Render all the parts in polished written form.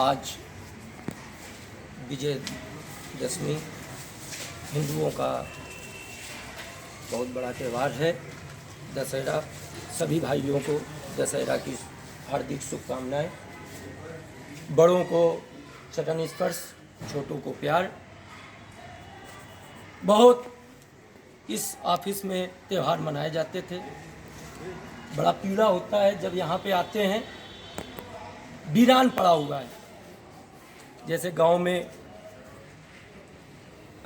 आज विजयदशमी हिंदुओं का बहुत बड़ा त्यौहार है। दशहरा सभी भाइयों को दशहरा की हार्दिक शुभकामनाएं। बड़ों को चरण स्पर्श, छोटों को प्यार। बहुत इस ऑफिस में त्यौहार मनाए जाते थे। बड़ा पीड़ा होता है जब यहाँ पे आते हैं, वीरान पड़ा हुआ है। जैसे गांव में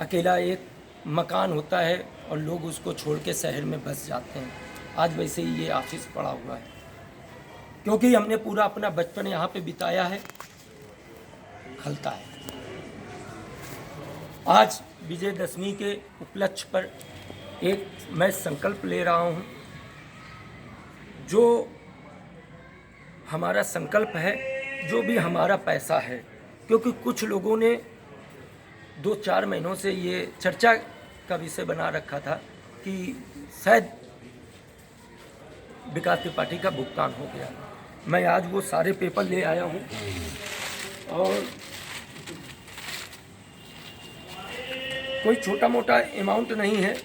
अकेला एक मकान होता है और लोग उसको छोड़ के शहर में बस जाते हैं, आज वैसे ही ये ऑफिस पड़ा हुआ है, क्योंकि हमने पूरा अपना बचपन यहाँ पे बिताया है। खलता है। आज विजयदशमी के उपलक्ष्य पर एक मैं संकल्प ले रहा हूँ। जो हमारा संकल्प है, जो भी हमारा पैसा है, क्योंकि कुछ लोगों ने 2-4 महीनों से ये चर्चा का विषय बना रखा था कि शायद विकास त्रिपाठी का भुगतान हो गया। मैं आज वो सारे पेपर ले आया हूँ और कोई छोटा मोटा अमाउंट नहीं है,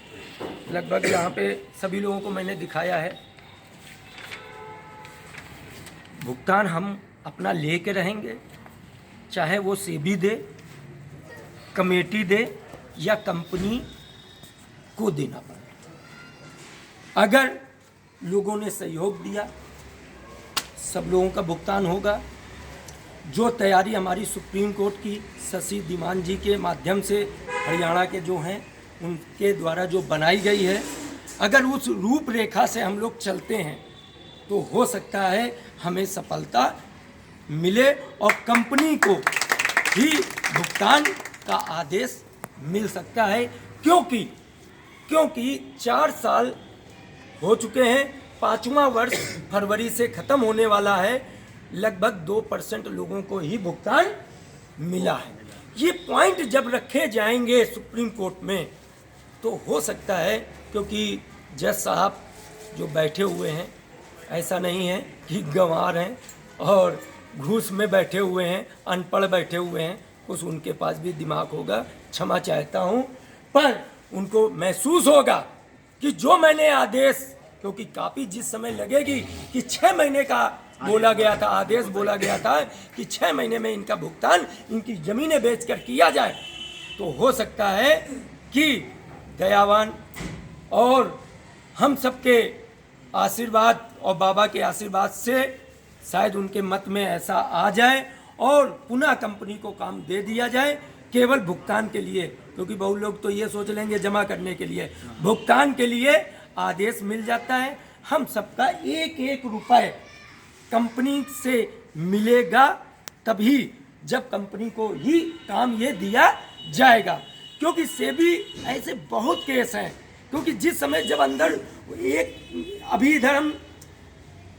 लगभग यहाँ पे सभी लोगों को मैंने दिखाया है। भुगतान हम अपना ले के रहेंगे, चाहे वो सेबी दे, कमेटी दे या कंपनी को देना पड़े। अगर लोगों ने सहयोग दिया, सब लोगों का भुगतान होगा। जो तैयारी हमारी सुप्रीम कोर्ट की शशि धीमान जी के माध्यम से हरियाणा के जो हैं उनके द्वारा जो बनाई गई है, अगर उस रूपरेखा से हम लोग चलते हैं तो हो सकता है हमें सफलता मिले और कंपनी को ही भुगतान का आदेश मिल सकता है। क्योंकि 4 साल हो चुके हैं, 5वां वर्ष फरवरी से ख़त्म होने वाला है। लगभग 2% लोगों को ही भुगतान मिला है। ये पॉइंट जब रखे जाएंगे सुप्रीम कोर्ट में तो हो सकता है, क्योंकि जज साहब जो बैठे हुए हैं ऐसा नहीं है कि गंवार हैं और घूस में बैठे हुए हैं, अनपढ़ बैठे हुए हैं। कुछ उनके पास भी दिमाग होगा, क्षमा चाहता हूँ, पर उनको महसूस होगा कि जो मैंने आदेश, क्योंकि काफ़ी जिस समय लगेगी कि 6 महीने का बोला गया था, आदेश बोला गया था कि 6 महीने में इनका भुगतान इनकी ज़मीनें बेचकर किया जाए, तो हो सकता है कि दयावान और हम सबके आशीर्वाद और बाबा के आशीर्वाद से शायद उनके मत में ऐसा आ जाए और पुनः कंपनी को काम दे दिया जाए, केवल भुगतान के लिए। क्योंकि बहुत लोग तो ये सोच लेंगे जमा करने के लिए, भुगतान के लिए आदेश मिल जाता है। हम सबका 1-1 रुपए कंपनी से मिलेगा, तभी जब कंपनी को ही काम ये दिया जाएगा। क्योंकि सेबी ऐसे बहुत केस हैं, क्योंकि जिस समय जब अंदर एक अभी इधर हम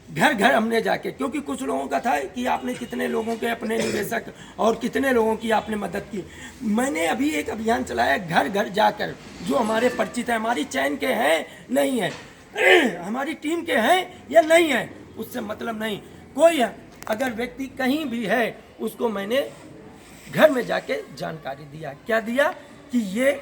घर हमने जाके, क्योंकि कुछ लोगों का था कि आपने कितने लोगों के अपने निवेशक और कितने लोगों की आपने मदद की। मैंने अभी एक अभियान चलाया घर जाकर, जो हमारे परिचित हैं, हमारी चैन के हैं नहीं है, हमारी टीम के हैं या नहीं है, उससे मतलब नहीं। कोई अगर व्यक्ति कहीं भी है, उसको मैंने घर में जाके जानकारी दिया। क्या दिया कि ये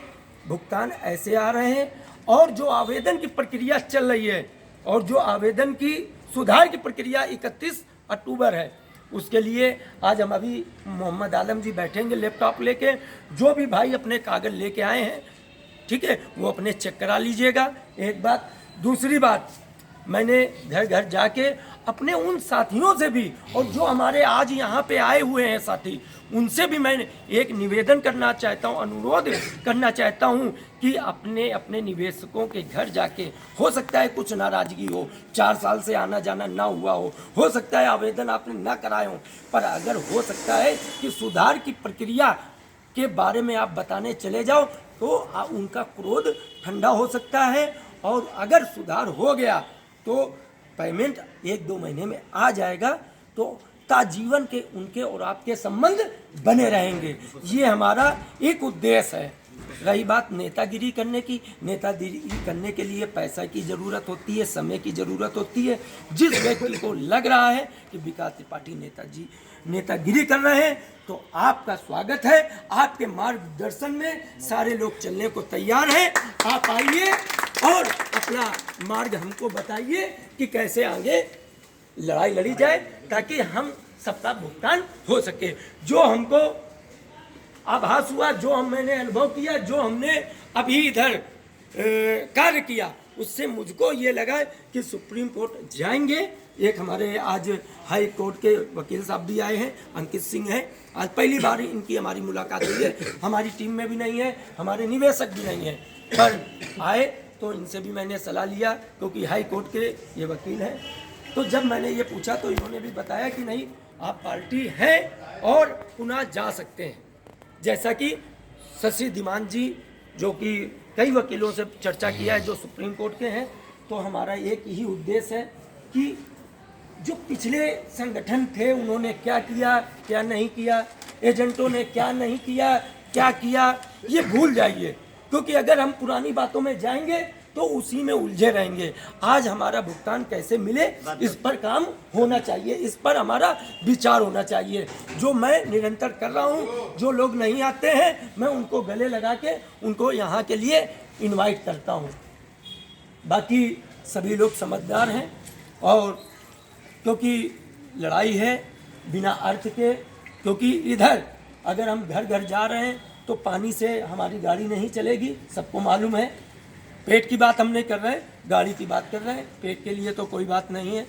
भुगतान ऐसे आ रहे हैं और जो आवेदन की प्रक्रिया चल रही है और जो आवेदन की सुधार की प्रक्रिया 31 अक्टूबर है, उसके लिए आज हम अभी मोहम्मद आलम जी बैठेंगे लैपटॉप लेके। जो भी भाई अपने कागज लेके आए हैं, ठीक है, वो अपने चेक करा लीजिएगा। एक बात। दूसरी बात, मैंने घर जाके अपने उन साथियों से भी, और जो हमारे आज यहाँ पे आए हुए हैं साथी, उनसे भी मैंने एक निवेदन करना चाहता हूँ, अनुरोध करना चाहता हूँ कि अपने निवेशकों के घर जाके, हो सकता है कुछ नाराजगी हो, 4 साल से आना जाना ना हुआ हो सकता है आवेदन आपने ना कराए हो, पर अगर हो सकता है कि सुधार की प्रक्रिया के बारे में आप बताने चले जाओ तो उनका क्रोध ठंडा हो सकता है। और अगर सुधार हो गया तो पेमेंट 1-2 महीने में आ जाएगा, तो ताजीवन के उनके और आपके संबंध बने रहेंगे। ये हमारा एक उद्देश्य है। रही बात नेतागिरी करने की, नेतागिरी करने के लिए पैसा की ज़रूरत होती है, समय की ज़रूरत होती है। जिस व्यक्ति को लग रहा है कि विकास त्रिपाठी नेतागिरी कर रहे हैं, तो आपका स्वागत है। आपके मार्गदर्शन में सारे लोग चलने को तैयार हैं। आप आइए और अपना मार्ग हमको बताइए कि कैसे आगे लड़ाई लड़ी जाए, ताकि हम सबका भुगतान हो सके। जो हमको आभास हुआ, मैंने अनुभव किया, जो हमने अभी इधर कार्य किया, उससे मुझको ये लगा कि सुप्रीम कोर्ट जाएंगे। एक हमारे आज हाई कोर्ट के वकील साहब भी आए हैं, अंकित सिंह हैं। आज पहली बार इनकी हमारी मुलाकात हुई है। हमारी टीम में भी नहीं है, हमारे निवेशक भी नहीं है, पर आए तो इनसे भी मैंने सलाह लिया, क्योंकि हाई कोर्ट के ये वकील हैं। तो जब मैंने ये पूछा तो इन्होंने भी बताया कि नहीं, आप पार्टी हैं और पुनः जा सकते हैं। जैसा कि शशि धीमान जी, जो कि कई वकीलों से चर्चा किया है, जो सुप्रीम कोर्ट के हैं, तो हमारा एक ही उद्देश्य है कि जो पिछले संगठन थे उन्होंने क्या किया, क्या नहीं किया, एजेंटों ने क्या नहीं किया, क्या किया, ये भूल जाइए। क्योंकि अगर हम पुरानी बातों में जाएंगे तो उसी में उलझे रहेंगे। आज हमारा भुगतान कैसे मिले, इस पर काम होना चाहिए, इस पर हमारा विचार होना चाहिए। जो मैं निरंतर कर रहा हूँ, जो लोग नहीं आते हैं मैं उनको गले लगा के उनको यहाँ के लिए इनवाइट करता हूँ। बाकी सभी लोग समझदार हैं, और क्योंकि लड़ाई है बिना अर्थ के, क्योंकि इधर अगर हम घर घर जा रहे हैं तो पानी से हमारी गाड़ी नहीं चलेगी, सबको मालूम है। पेट की बात हम नहीं कर रहे हैं, गाड़ी की बात कर रहे हैं। पेट के लिए तो कोई बात नहीं है,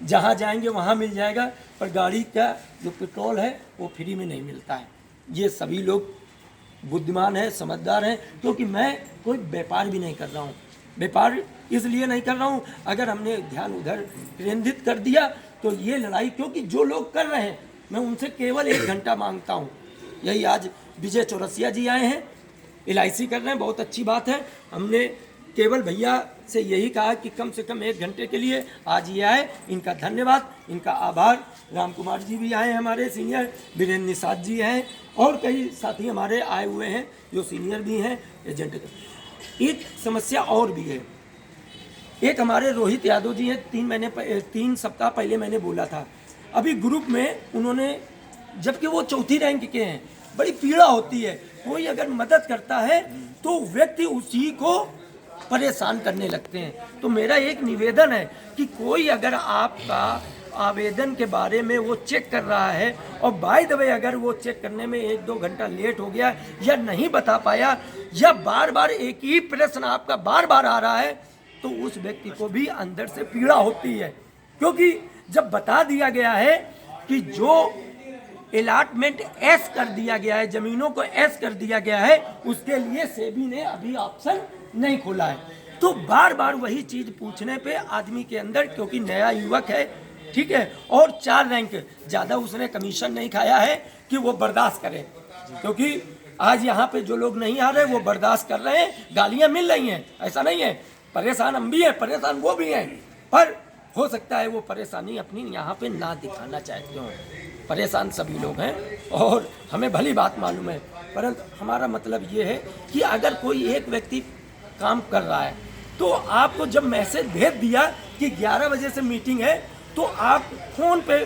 जहाँ जाएंगे वहाँ मिल जाएगा, पर गाड़ी का जो पेट्रोल है वो फ्री में नहीं मिलता है। ये सभी लोग बुद्धिमान हैं, समझदार हैं, क्योंकि मैं कोई व्यापार भी नहीं कर रहा हूँ। व्यापार इसलिए नहीं कर रहा हूँ, अगर हमने ध्यान उधर केंद्रित कर दिया तो ये लड़ाई, क्योंकि जो लोग कर रहे हैं मैं उनसे केवल 1 घंटा मांगता हूँ। यही आज विजय चौरसिया जी आए हैं, LIC कर रहे हैं, बहुत अच्छी बात है। हमने केवल भैया से यही कहा कि कम से कम 1 घंटे के लिए आज ये आए, इनका धन्यवाद, इनका आभार। राम कुमार जी भी आए हैं हमारे सीनियर, वीरेंद्र निषाद जी हैं, और कई साथी हमारे आए हुए हैं जो सीनियर भी हैं एजेंट। एक समस्या और भी है, एक हमारे रोहित यादव जी हैं, 3 सप्ताह पहले मैंने बोला था, अभी ग्रुप में उन्होंने, जबकि वो 4थी रैंक के हैं, बड़ी पीड़ा होती है। कोई अगर मदद करता है तो व्यक्ति उसी को परेशान करने लगते हैं। तो मेरा एक निवेदन है कि कोई अगर आपका आवेदन के बारे में वो चेक कर रहा है, और बाय द वे अगर वो चेक करने में 1-2 घंटा लेट हो गया या नहीं बता पाया, या बार बार एक ही प्रश्न आपका बार बार आ रहा है, तो उस व्यक्ति को भी अंदर से पीड़ा होती है। क्योंकि जब बता दिया गया है कि जो अलॉटमेंट एस कर दिया गया है, जमीनों को एस कर दिया गया है, उसके लिए सेबी ने अभी ऑप्शन नहीं खोला है, तो बार बार वही चीज पूछने पे आदमी के अंदर, क्योंकि नया युवक है, ठीक है, और 4 रैंक ज़्यादा उसने कमीशन नहीं खाया है कि वो बर्दाश्त करे। क्योंकि आज यहाँ पे जो लोग नहीं आ रहे वो बर्दाश्त कर रहे हैं, गालियाँ मिल रही हैं, ऐसा नहीं है, परेशान हम भी हैं, परेशान वो भी हैं, पर हो सकता है वो परेशानी अपनी यहाँ पे ना दिखाना चाहते हो। परेशान सभी लोग हैं और हमें भली बात मालूम है, परंतु हमारा मतलब ये है कि अगर कोई एक व्यक्ति काम कर रहा है, तो आपको जब मैसेज भेज दिया कि 11 बजे से मीटिंग है, तो आप फ़ोन पे,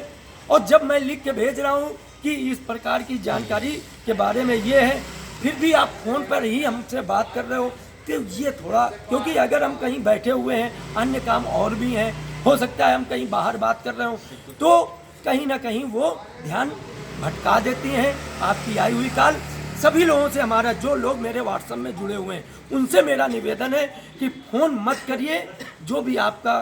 और जब मैं लिख के भेज रहा हूँ कि इस प्रकार की जानकारी के बारे में ये है, फिर भी आप फ़ोन पर ही हमसे बात कर रहे हो, तो ये थोड़ा, क्योंकि अगर हम कहीं बैठे हुए हैं, अन्य काम और भी हैं, हो सकता है हम कहीं बाहर बात कर रहे हो, तो कहीं ना कहीं वो ध्यान भटका देती हैं आपकी आई हुई कॉल। सभी लोगों से हमारा, जो लोग मेरे व्हाट्सएप में जुड़े हुए हैं, उनसे मेरा निवेदन है कि फ़ोन मत करिए, जो भी आपका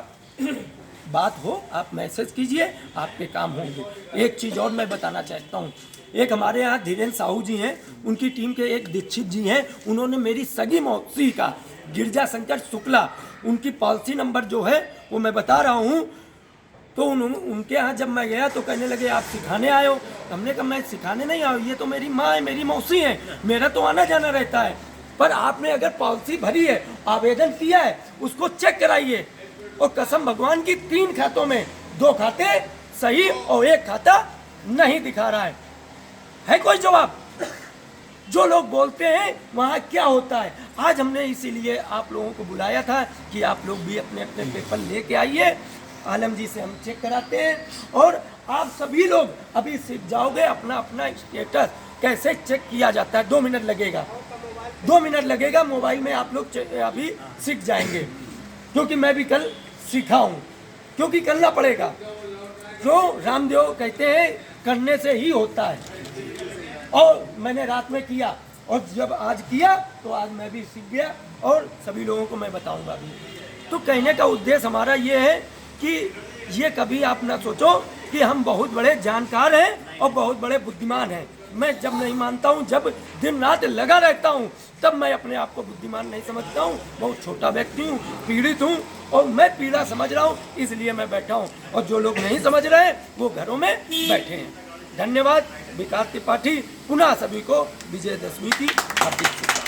बात हो आप मैसेज कीजिए, आपके काम होंगे। एक चीज़ और मैं बताना चाहता हूँ, एक हमारे यहाँ धीरेन्द्र साहू जी हैं, उनकी टीम के एक दीक्षित जी हैं, उन्होंने मेरी सगी मौसी का गिरजा शंकर शुक्ला, उनकी पॉलिसी नंबर जो है वो मैं बता रहा हूँ, तो उनके यहाँ जब मैं गया तो कहने लगे आप सिखाने आए हो। हमने कहा मैं सिखाने नहीं आया, ये तो मेरी माँ है, मेरी मौसी है, मेरा तो आना जाना रहता है, पर आपने अगर पॉलिसी भरी है, आवेदन किया है, उसको चेक कराइए। और कसम भगवान की 3 खातों में 2 खाते सही और 1 खाता नहीं दिखा रहा है कोई जवाब? जो लोग बोलते हैं वहाँ क्या होता है। आज हमने इसीलिए आप लोगों को बुलाया था कि आप लोग भी अपने अपने पेपर लेके आइए, आलम जी से हम चेक कराते हैं और आप सभी लोग अभी सीख जाओगे अपना अपना स्टेटस कैसे चेक किया जाता है। 2 मिनट लगेगा, 2 मिनट लगेगा, मोबाइल में आप लोग अभी सीख जाएंगे, क्योंकि मैं भी कल सीखा हूँ, क्योंकि करना पड़ेगा। जो रामदेव कहते हैं करने से ही होता है, और मैंने रात में किया और जब आज किया तो आज मैं भी सीख गया और सभी लोगों को मैं बताऊंगा भी। तो कहने का उद्देश्य हमारा ये है कि ये कभी आप ना सोचो कि हम बहुत बड़े जानकार हैं और बहुत बड़े बुद्धिमान हैं। मैं जब नहीं मानता हूँ, जब दिन रात लगा रहता हूँ, तब मैं अपने आप को बुद्धिमान नहीं समझता हूँ। बहुत छोटा व्यक्ति हूँ, पीड़ित हूँ और मैं पीड़ा समझ रहा हूँ, इसलिए मैं बैठा हूँ। और जो लोग नहीं समझ रहे हैं वो घरों में बैठे हैं। धन्यवाद। विकास त्रिपाठी पुनः सभी को विजयदशमी की हार्दिक शुभकामनाएं।